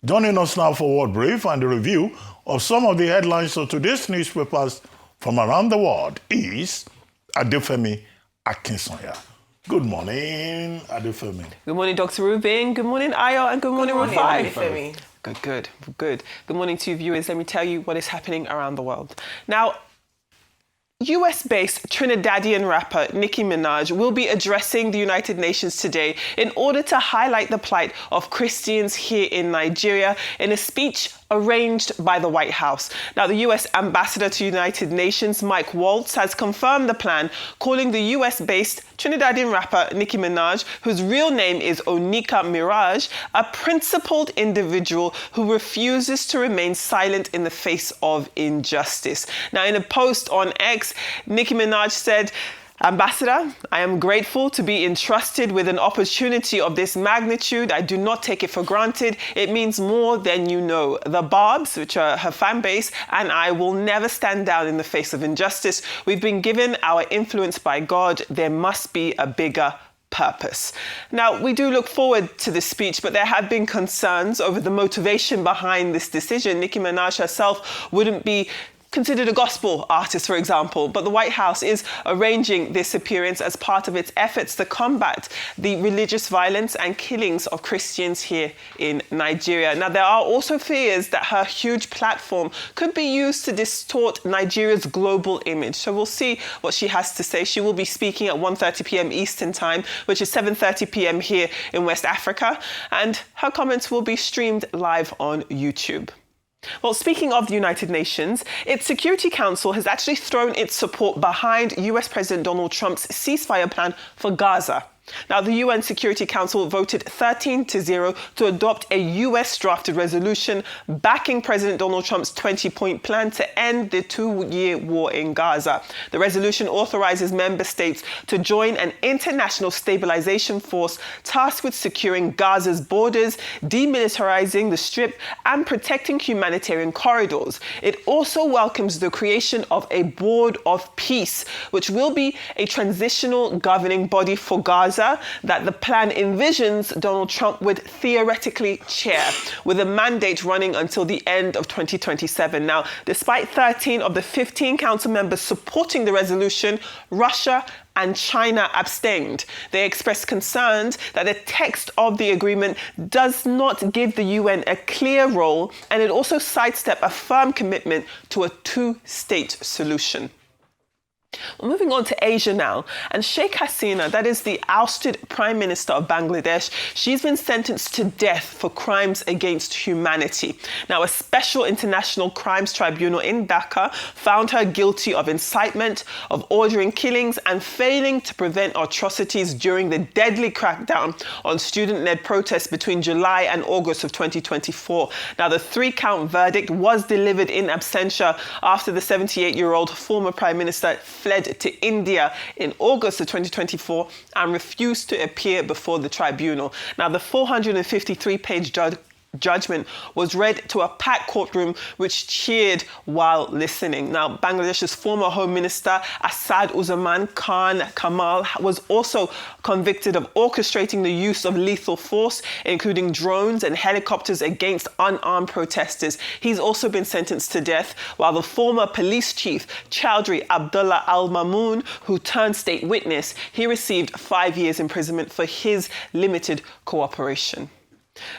Joining us now for World Brief and the review of some of the headlines of today's newspapers from around the world is Adefemi Akinsanya. Good morning, Adefemi. Good morning, Dr. Rubin. Good morning, Ayo, and good morning, Rufai. Adefemi. Good. Good morning to you, viewers. Let me tell you what is happening around the world. Now, US-based Trinidadian rapper Nicki Minaj will be addressing the United Nations today in order to highlight the plight of Christians here in Nigeria in a speech arranged by the White House. Now, the US ambassador to United Nations, Mike Waltz, has confirmed the plan, calling the US-based Trinidadian rapper Nicki Minaj, whose real name is Onika Mirage, a principled individual who refuses to remain silent in the face of injustice. Now, in a post on X, Nicki Minaj said, "Ambassador, I am grateful to be entrusted with an opportunity of this magnitude. I do not take it for granted. It means more than you know. The Barbs, which are her fan base, and I will never stand down in the face of injustice. We've been given our influence by God. There must be a bigger purpose." Now, we do look forward to this speech, but there have been concerns over the motivation behind this decision. Nicki Minaj herself wouldn't be considered a gospel artist, for example, but the White House is arranging this appearance as part of its efforts to combat the religious violence and killings of Christians here in Nigeria. Now, there are also fears that her huge platform could be used to distort Nigeria's global image. So we'll see what she has to say. She will be speaking at 1:30 p.m. Eastern Time, which is 7:30 p.m. here in West Africa, and her comments will be streamed live on YouTube. Well, speaking of the United Nations, its Security Council has actually thrown its support behind US President Donald Trump's ceasefire plan for Gaza. Now, the UN Security Council voted 13-0 to adopt a US-drafted resolution backing President Donald Trump's 20-point plan to end the two-year war in Gaza. The resolution authorizes member states to join an international stabilization force tasked with securing Gaza's borders, demilitarizing the Strip, and protecting humanitarian corridors. It also welcomes the creation of a Board of Peace, which will be a transitional governing body for Gaza that the plan envisions Donald Trump would theoretically chair, with a mandate running until the end of 2027. Now, despite 13 of the 15 council members supporting the resolution, Russia and China abstained. They expressed concerns that the text of the agreement does not give the UN a clear role, and it also sidesteps a firm commitment to a two-state solution. Well, moving on to Asia now, and Sheikh Hasina, that is the ousted Prime Minister of Bangladesh, she's been sentenced to death for crimes against humanity. Now, a special international crimes tribunal in Dhaka found her guilty of incitement, of ordering killings, and failing to prevent atrocities during the deadly crackdown on student-led protests between July and August of 2024. Now, the three-count verdict was delivered in absentia after the 78-year-old former Prime Minister fled to India in August of 2024 and refused to appear before the tribunal. Now, the 453-page judgment was read to a packed courtroom which cheered while listening. Now, Bangladesh's former Home Minister Asad Uzzaman Khan Kamal was also convicted of orchestrating the use of lethal force, including drones and helicopters against unarmed protesters. He's also been sentenced to death, while the former police chief Chowdhury Abdullah Al-Mamoon, who turned state witness, he received 5 years imprisonment for his limited cooperation.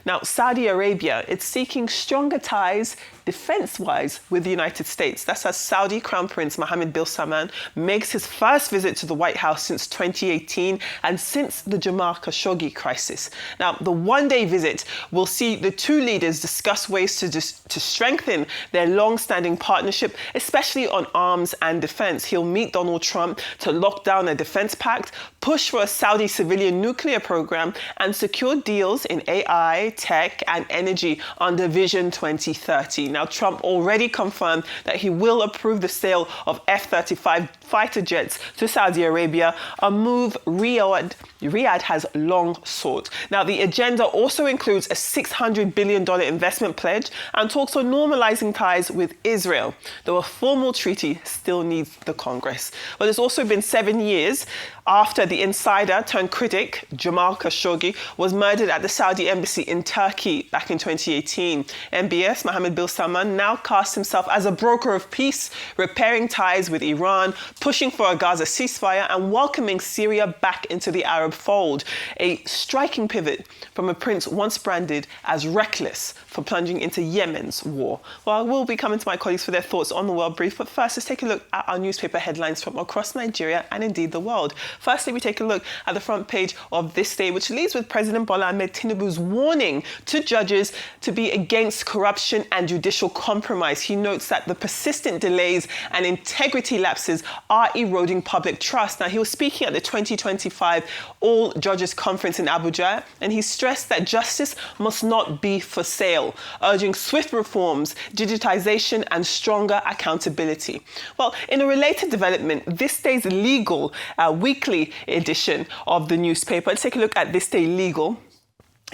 Now, Saudi Arabia, it's seeking stronger ties defense-wise with the United States. That's as Saudi Crown Prince Mohammed bin Salman makes his first visit to the White House since 2018 and since the Jamal Khashoggi crisis. Now, the one-day visit will see the two leaders discuss ways to strengthen their long-standing partnership, especially on arms and defense. He'll meet Donald Trump to lock down a defense pact, push for a Saudi civilian nuclear program, and secure deals in AI, tech, and energy under Vision 2030. Now, Trump already confirmed that he will approve the sale of F-35 fighter jets to Saudi Arabia, a move Riyadh has long sought. Now, the agenda also includes a $600 billion investment pledge and talks on normalizing ties with Israel, though a formal treaty still needs the Congress. But it's also been 7 years after the insider turned critic Jamal Khashoggi was murdered at the Saudi embassy in Turkey back in 2018. MBS Mohammed bin Salman now casts himself as a broker of peace, repairing ties with Iran, pushing for a Gaza ceasefire and welcoming Syria back into the Arab fold. A striking pivot from a prince once branded as reckless for plunging into Yemen's war. Well, I will be coming to my colleagues for their thoughts on the World Brief, but first let's take a look at our newspaper headlines from across Nigeria and indeed the world. Firstly, we take a look at the front page of this day, which leads with President Bola Ahmed Tinubu's warning to judges to be against corruption and judicial compromise. He notes that the persistent delays and integrity lapses are eroding public trust. Now, he was speaking at the 2025 All Judges Conference in Abuja, and he stressed that justice must not be for sale, urging swift reforms, digitization, and stronger accountability. Well, in a related development, this day's Legal weekly edition of the newspaper. Let's take a look at This Day Legal.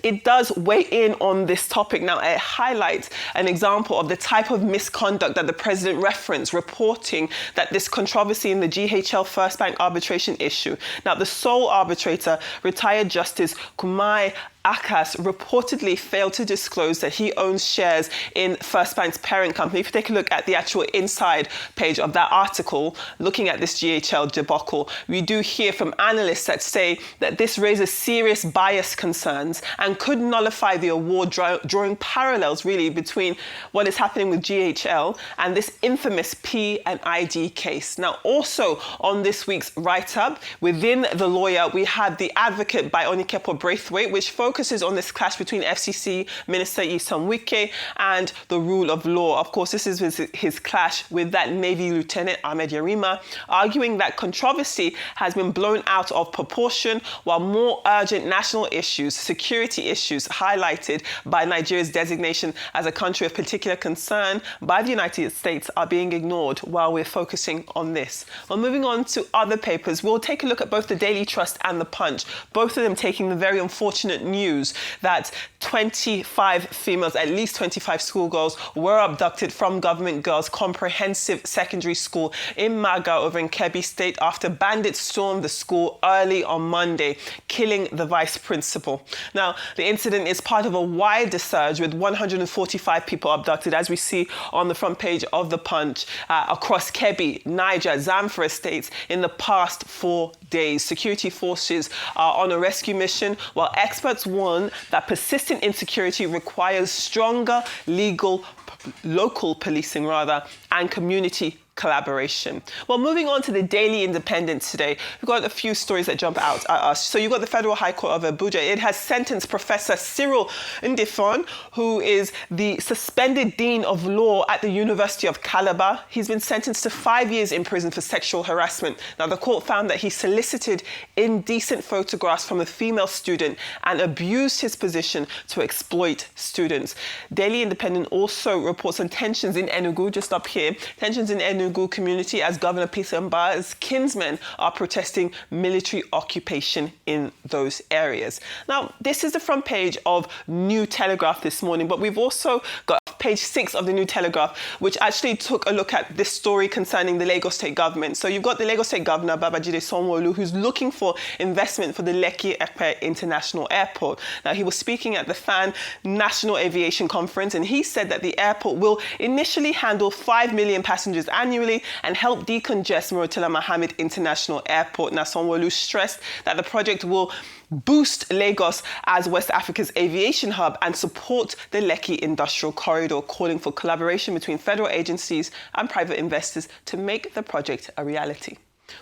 It does weigh in on this topic. Now, it highlights an example of the type of misconduct that the president referenced, reporting that this controversy in the GHL First Bank arbitration issue. Now, the sole arbitrator, retired Justice Kumai Akas, reportedly failed to disclose that he owns shares in First Bank's parent company. If you take a look at the actual inside page of that article, looking at this GHL debacle, we do hear from analysts that say that this raises serious bias concerns and could nullify the award, drawing parallels really between what is happening with GHL and this infamous P&ID case. Now, also on this week's write-up, within the lawyer, we had the advocate by Onikepo Braithwaite, which focuses on this clash between FCC Minister Nyesom Wike and the rule of law. Of course, this is his clash with that Navy Lieutenant Ahmed Yarima, arguing that controversy has been blown out of proportion, while more urgent national issues, security issues highlighted by Nigeria's designation as a country of particular concern by the United States are being ignored while we're focusing on this. Well, moving on to other papers, we'll take a look at both the Daily Trust and the Punch, both of them taking the very unfortunate news that 25 females, at least 25 schoolgirls, were abducted from Government Girls Comprehensive Secondary School in Maga over in Kebbi State after bandits stormed the school early on Monday, killing the vice principal. Now, the incident is part of a wider surge with 145 people abducted, as we see on the front page of the Punch, across Kebbi, Niger, Zamfara states in the past 4 days. Security forces are on a rescue mission, while experts warn that persistent insecurity requires stronger local policing and community collaboration. Well, moving on to the Daily Independent today, we've got a few stories that jump out at us. So you've got the Federal High Court of Abuja. It has sentenced Professor Cyril Ndifon, who is the suspended Dean of Law at the University of Calabar. He's been sentenced to 5 years in prison for sexual harassment. Now, the court found that he solicited indecent photographs from a female student and abused his position to exploit students. Daily Independent also reports on tensions in Enugu, just up here, tensions in Enugu community as Governor Peter Mba's kinsmen are protesting military occupation in those areas. Now, this is the front page of New Telegraph this morning, but we've also got page 6 of the New Telegraph, which actually took a look at this story concerning the Lagos State government. So you've got the Lagos State Governor, Babajide Sanwo-Olu, who's looking for investment for the Lekki-Epe International Airport. Now, he was speaking at the FAN National Aviation Conference, and he said that the airport will initially handle 5 million passengers annually and help decongest Murtala Mohammed International Airport. Now, Sanwo-Olu stressed that the project will boost Lagos as West Africa's aviation hub and support the Lekki Industrial Corridor, calling for collaboration between federal agencies and private investors to make the project a reality.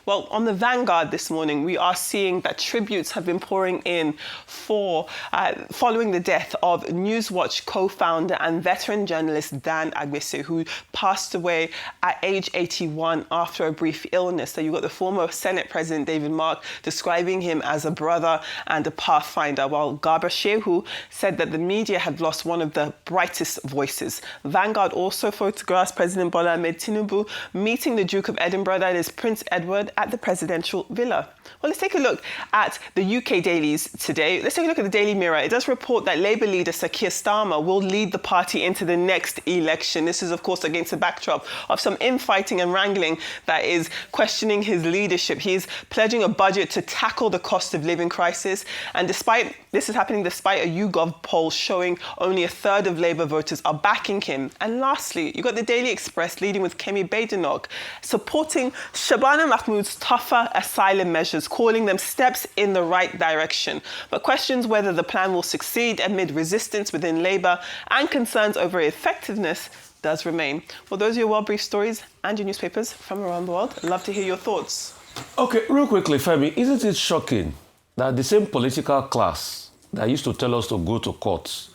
Well, on the Vanguard this morning, we are seeing that tributes have been pouring in following the death of Newswatch co-founder and veteran journalist Dan Agbese, who passed away at age 81 after a brief illness. So you've got the former Senate President David Mark describing him as a brother and a pathfinder, while Garba Shehu said that the media had lost one of the brightest voices. Vanguard also photographs President Bola Ahmed Tinubu meeting the Duke of Edinburgh, that is Prince Edward, Edward at the presidential villa. Well, let's take a look at the UK dailies today. Let's take a look at the Daily Mirror. It does report that Labour leader Sir Keir Starmer will lead the party into the next election. This is, of course, against the backdrop of some infighting and wrangling that is questioning his leadership. He is pledging a budget to tackle the cost of living crisis. And this is happening despite a YouGov poll showing only a third of Labour voters are backing him. And lastly, you've got the Daily Express leading with Kemi Badenoch, supporting Shabana Mahmood's tougher asylum measures, calling them steps in the right direction, but questions whether the plan will succeed amid resistance within Labour and concerns over effectiveness does remain. Well, those are your well-briefed stories and your newspapers from around the world. I'd love to hear your thoughts. Okay, real quickly, Femi, isn't it shocking that the same political class that used to tell us to go to courts,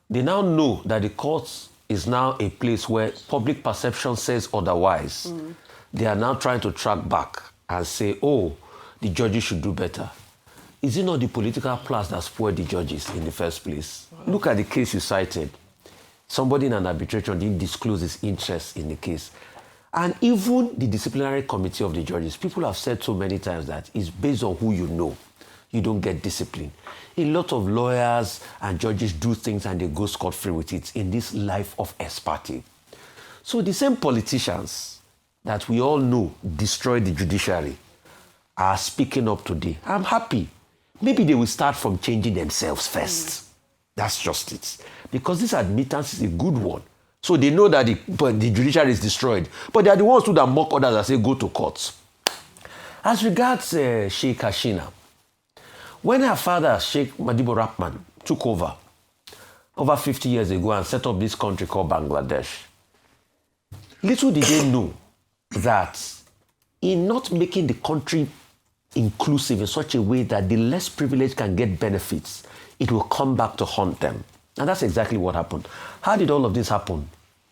they now know that the courts is now a place where public perception says otherwise. They are now trying to track back and say, oh, the judges should do better. Is it not the political class that spoiled the judges in the first place? Wow. Look at the case you cited. Somebody in an arbitration didn't disclose his interest in the case. And even the disciplinary committee of the judges, people have said so many times that it's based on who you know. You don't get discipline. A lot of lawyers and judges do things and they go scot-free with it in this life of expertise. So the same politicians that we all know destroyed the judiciary are speaking up today. I'm happy. Maybe they will start from changing themselves first. That's just it. Because this admittance is a good one. So they know that the judiciary is destroyed. But they are the ones who that mock others and say, go to courts. As regards Sheikh Hasina, when her father, Sheikh Madibo Rahman, took over 50 years ago and set up this country called Bangladesh, little did they know that in not making the country inclusive in such a way that the less privileged can get benefits, it will come back to haunt them. And that's exactly what happened. How did all of this happen?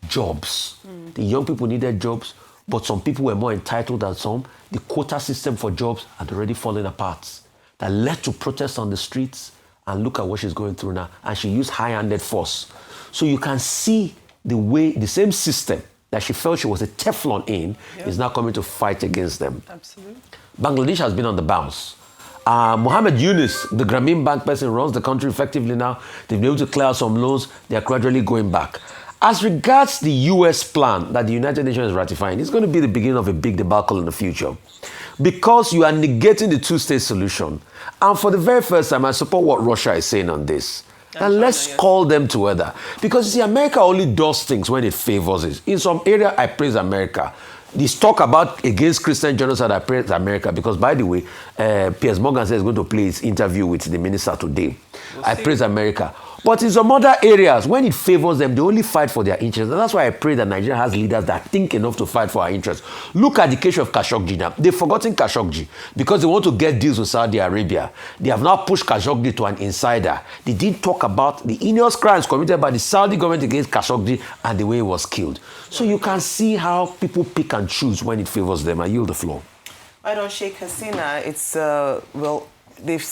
Jobs. The young people needed jobs, but some people were more entitled than some. The quota system for jobs had already fallen apart. That led to protests on the streets. And look at what she's going through now. And she used high-handed force. So you can see the same system that she felt she was a Teflon in is now coming to fight against them. Absolutely. Bangladesh has been on the bounce. Mohammed Yunus, the Grameen Bank person, runs the country effectively now. They've been able to clear out some loans. They are gradually going back. As regards the US plan that the United Nations is ratifying, it's going to be the beginning of a big debacle in the future. Because you are negating the two-state solution. And for the very first time, I support what Russia is saying on this. And let's call them together. Because, you see, America only does things when it favors it. In some area, I praise America. This talk about against Christian genocide, I praise America. Because, by the way, Piers Morgan says he's going to play his interview with the minister today. I praise America. But in some other areas, when it favors them, they only fight for their interests. And that's why I pray that Nigeria has leaders that think enough to fight for our interests. Look at the case of Khashoggi now. They've forgotten Khashoggi because they want to get deals with Saudi Arabia. They have now pushed Khashoggi to an insider. They didn't talk about the heinous crimes committed by the Saudi government against Khashoggi and the way he was killed. So you can see how people pick and choose when it favors them. I yield the floor. Right on Sheikh Hasina, it's,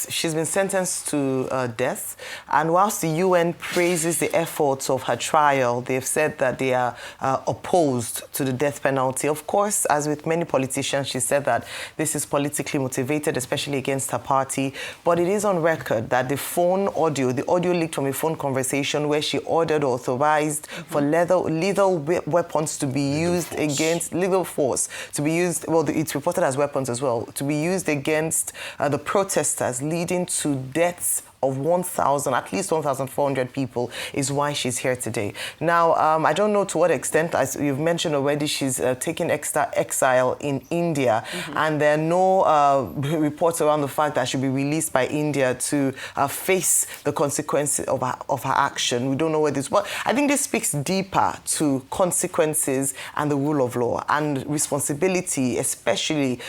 she's been sentenced to death, and whilst the UN praises the efforts of her trial, they've said that they are opposed to the death penalty. Of course, as with many politicians, she said that this is politically motivated, especially against her party, but it is on record that the audio leaked from a phone conversation where she ordered or authorized for lethal weapons to be used against, lethal force to be used, well, it's reported as weapons as well, to be used against the protesters, leading to deaths of at least 1,400 people is why she's here today. Now, I don't know to what extent, as you've mentioned already, she's taking exile in India, and there are no reports around the fact that she'll be released by India to face the consequences of her action. We don't know where this. But I think this speaks deeper to consequences and the rule of law and responsibility, especially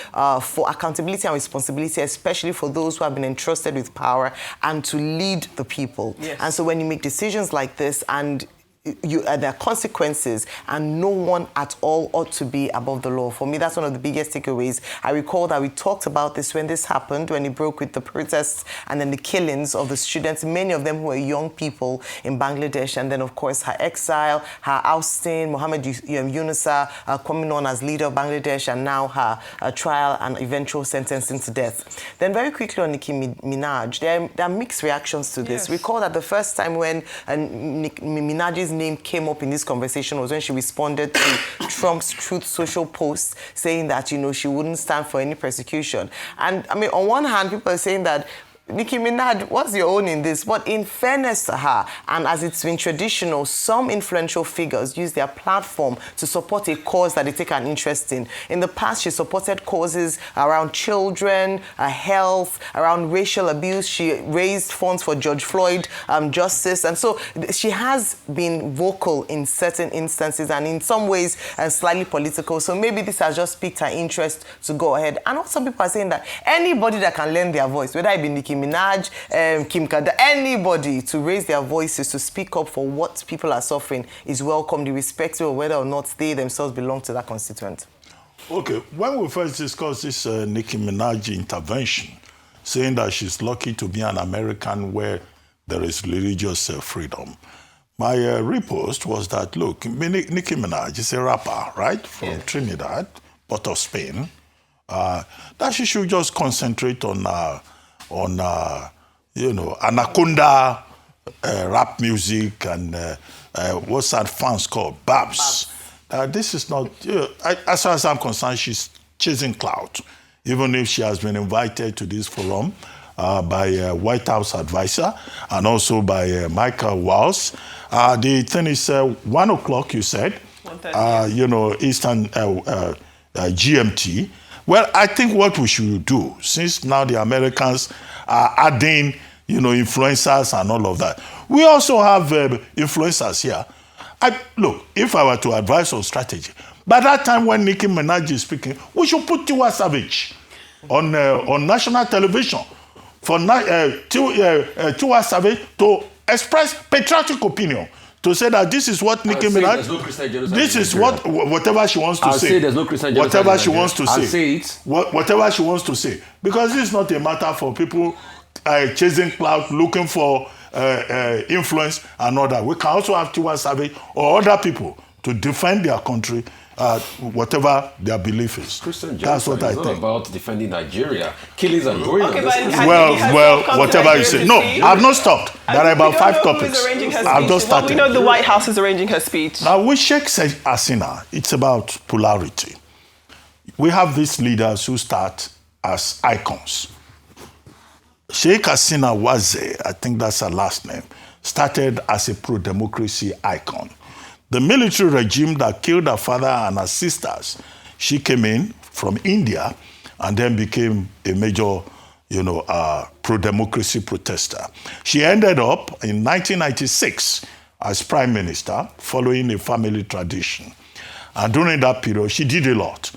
for accountability and responsibility, especially for those who have been entrusted with power and to lead the people. Yes. And so when you make decisions like this and there are consequences, and no one at all ought to be above the law. For me, that's one of the biggest takeaways. I recall that we talked about this when this happened, when it broke with the protests and then the killings of the students, many of them who were young people in Bangladesh, and then, of course, her exile, her ousting, Mohammed Yunusa coming on as leader of Bangladesh, and now her trial and eventual sentencing to death. Then very quickly on Nicki Minaj, there are mixed reactions to this. Yes. Recall that the first time when Nicki Minaj's name came up in this conversation was when she responded to Trump's Truth Social post saying that, she wouldn't stand for any persecution. And I mean, on one hand, people are saying that Nicki Minaj, what's your own in this? But in fairness to her, and as it's been traditional, some influential figures use their platform to support a cause that they take an interest in. In the past, she supported causes around children, health, around racial abuse. She raised funds for George Floyd justice. And so she has been vocal in certain instances and in some ways slightly political. So maybe this has just piqued her interest to go ahead. And also some people are saying that anybody that can lend their voice, whether it be Nicki Minaj, Kim Kardashian, anybody to raise their voices, to speak up for what people are suffering is welcome, irrespective of whether or not they themselves belong to that constituent. Okay, when we first discussed this Nicki Minaj intervention, saying that she's lucky to be an American where there is religious freedom, my repost was that, look, Nicki Minaj is a rapper, right, from Trinidad, Port of Spain, that she should just concentrate on Anaconda rap music and what's that fans called? Babs. This is not, as far as I'm concerned, she's chasing clout, even if she has been invited to this forum by White House advisor and also by Michael Waltz. The thing is 1 o'clock, you said, Eastern GMT. Well, I think what we should do, since now the Americans are adding, influencers and all of that, we also have influencers here. Look, if I were to advise on strategy, by that time when Nicki Minaj is speaking, we should put Tiwa Savage on national television for Tiwa Savage to express patriotic opinion, to say that this is what Nicki Minaj, this is whatever she wants to say. I'll say there's no Christian genocide. Whatever she wants to say. I'll say it. Whatever she wants to say. Because this is not a matter for people chasing clout, looking for influence and all that. We can also have Tiwa Savage or other people to defend their country, whatever their belief is. Christian That's what I is not think. about defending Nigeria. Killings are going on. Well, whatever you say. No, I've not stopped. There are about 5 topics. I've just started. We know the White House is arranging her speech. Now, with Sheikh Hasina, it's about polarity. We have these leaders who start as icons. Sheikh Hasina Waze, I think that's her last name, started as a pro-democracy icon. The military regime that killed her father and her sisters, she came in from India and then became a major, pro-democracy protester. She ended up in 1996 as prime minister, following a family tradition. And during that period, she did a lot.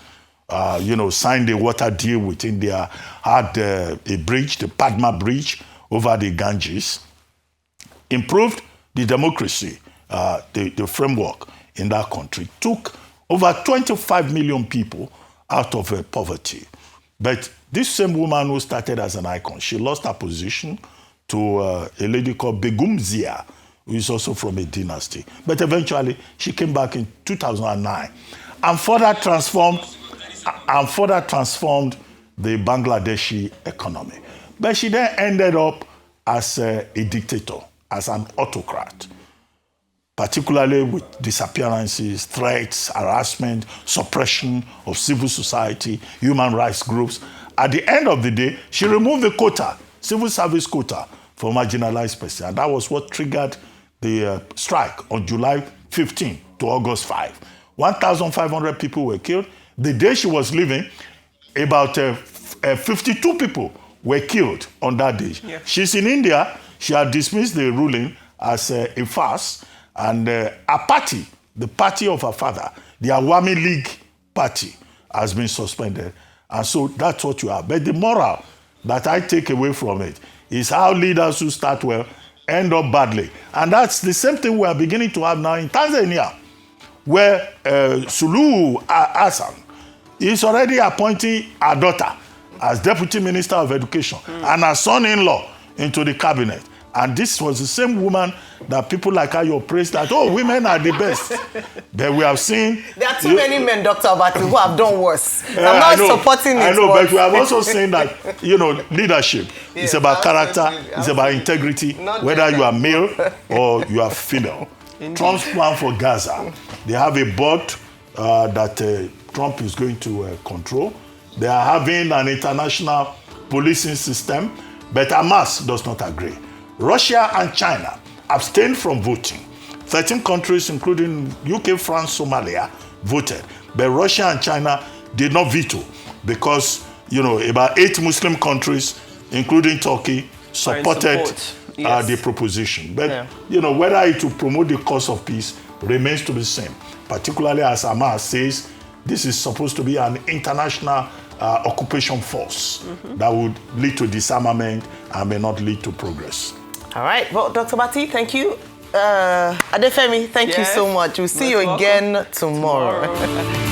Signed a water deal with India, had a bridge, the Padma Bridge, over the Ganges, improved the democracy, the framework in that country, took over 25 million people out of poverty. But this same woman who started as an icon, she lost her position to a lady called Begum Zia, who is also from a dynasty. But eventually, she came back in 2009 and further transformed the Bangladeshi economy. But she then ended up as a dictator, as an autocrat, particularly with disappearances, threats, harassment, suppression of civil society, human rights groups. At the end of the day, she removed the quota, civil service quota, for marginalized persons. And that was what triggered the strike on July 15 to August 5. 1,500 people were killed. The day she was leaving, about 52 people were killed on that day. Yeah. She's in India. She had dismissed the ruling as a farce. And her party, the party of her father, the Awami League party, has been suspended. And so that's what you have. But the moral that I take away from it is how leaders who start well end up badly. And that's the same thing we are beginning to have now in Tanzania, where Suluhu Hassan is already appointing her daughter as Deputy Minister of Education and her son-in-law into the cabinet. And this was the same woman that people like Ayo praised that, oh, women are the best. But we have seen... There are too many men, Dr. Abati, who have done worse. I'm not supporting it. I know, but we have also seen that, leadership is about character, it's about integrity, whether you are male or you are female. Trump's plan for Gaza, they have a board that Trump is going to control. They are having an international policing system, but Hamas does not agree. Russia and China abstained from voting. 13 countries, including UK, France, Somalia, voted. But Russia and China did not veto because, about 8 Muslim countries, including Turkey, supported the proposition. But, whether it will promote the cause of peace remains to be seen, particularly as Hamas says this is supposed to be an international occupation force that would lead to disarmament and may not lead to progress. All right. Well, Dr. Bati, thank you. Adefemi, thank you so much. We'll see you again tomorrow.